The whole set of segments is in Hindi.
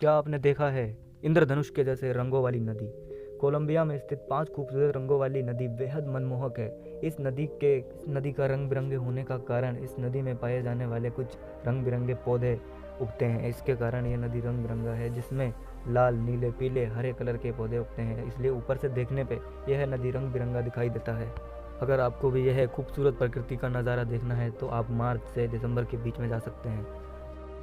क्या आपने देखा है इंद्रधनुष के जैसे रंगों वाली नदी? कोलंबिया में स्थित 5 खूबसूरत रंगों वाली नदी बेहद मनमोहक है। इस नदी का रंग बिरंगे होने का कारण इस नदी में पाए जाने वाले कुछ रंग बिरंगे पौधे उगते हैं। इसके कारण यह नदी रंग बिरंगा है, जिसमें लाल, नीले, पीले, हरे कलर के पौधे उगते हैं। इसलिए ऊपर से देखने पे यह नदी रंग बिरंगा दिखाई देता है। अगर आपको भी यह खूबसूरत प्रकृति का नज़ारा देखना है तो आप मार्च से दिसंबर के बीच में जा सकते हैं।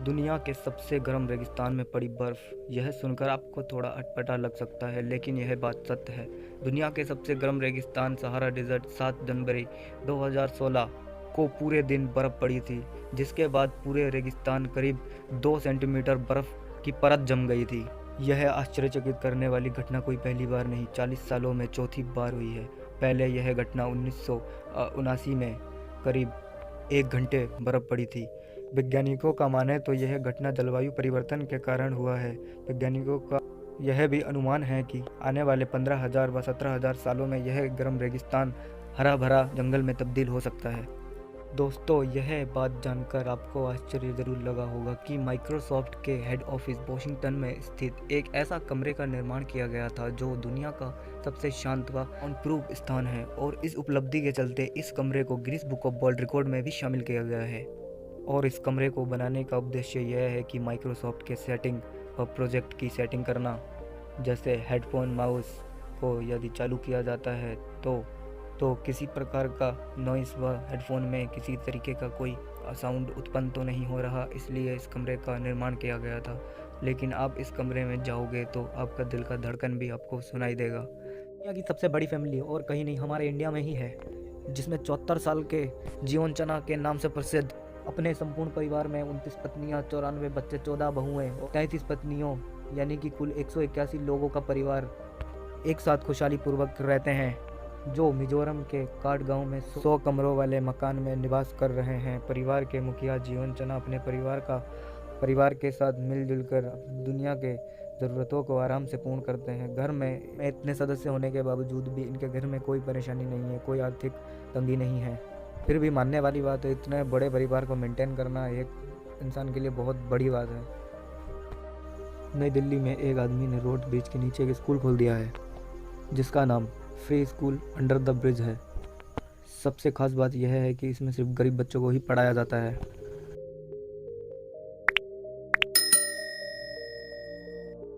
दुनिया के सबसे गर्म रेगिस्तान में पड़ी बर्फ़। यह सुनकर आपको थोड़ा अटपटा लग सकता है, लेकिन यह बात सत्य है। दुनिया के सबसे गर्म रेगिस्तान सहारा डेजर्ट 7 जनवरी 2016 को पूरे दिन बर्फ़ पड़ी थी, जिसके बाद पूरे रेगिस्तान करीब 2 सेंटीमीटर बर्फ़ की परत जम गई थी। यह आश्चर्यचकित करने वाली घटना कोई पहली बार नहीं, 40 सालों में चौथी बार हुई है। पहले यह घटना 1979 में करीब 1 घंटे बर्फ़ पड़ी थी। वैज्ञानिकों का माने तो यह घटना जलवायु परिवर्तन के कारण हुआ है। वैज्ञानिकों का यह भी अनुमान है कि आने वाले 15,000 व 17,000 सालों में यह गर्म रेगिस्तान हरा भरा जंगल में तब्दील हो सकता है। दोस्तों, यह बात जानकर आपको आश्चर्य जरूर लगा होगा कि माइक्रोसॉफ्ट के हेड ऑफिस वॉशिंगटन में स्थित एक ऐसा कमरे का निर्माण किया गया था जो दुनिया का सबसे शांत व साउंड प्रूफ स्थान है, और इस उपलब्धि के चलते इस कमरे को Guinness book of world record में भी शामिल किया गया है। और इस कमरे को बनाने का उद्देश्य यह है कि माइक्रोसॉफ्ट के सेटिंग और प्रोजेक्ट की सेटिंग करना, जैसे हेडफोन, माउस को यदि चालू किया जाता है तो किसी प्रकार का नॉइस व हेडफोन में किसी तरीके का कोई साउंड उत्पन्न तो नहीं हो रहा, इसलिए इस कमरे का निर्माण किया गया था। लेकिन आप इस कमरे में जाओगे तो आपका दिल का धड़कन भी आपको सुनाई देगा। दुनिया की सबसे बड़ी फैमिली और कहीं नहीं, हमारे इंडिया में ही है, जिसमें 74 साल के जीवन चना के नाम से प्रसिद्ध अपने संपूर्ण परिवार में 29 पत्नियां, 94 बच्चे, 14 बहुएं और 33 पत्नियों, यानी कि कुल 181 लोगों का परिवार एक साथ खुशहाली पूर्वक रहते हैं, जो मिजोरम के काट गांव में 100 कमरों वाले मकान में निवास कर रहे हैं। परिवार के मुखिया जीवन चना अपने परिवार के साथ मिलजुल कर दुनिया के ज़रूरतों को आराम से पूर्ण करते हैं। घर में इतने सदस्य होने के बावजूद भी इनके घर में कोई परेशानी नहीं है, कोई आर्थिक तंगी नहीं है। फिर भी मानने वाली बात है, इतने बड़े परिवार को मेंटेन करना एक इंसान के लिए बहुत बड़ी बात है। नई दिल्ली में एक आदमी ने रोड ब्रिज के नीचे एक स्कूल खोल दिया है, जिसका नाम free school under the bridge है। सबसे खास बात यह है कि इसमें सिर्फ गरीब बच्चों को ही पढ़ाया जाता है।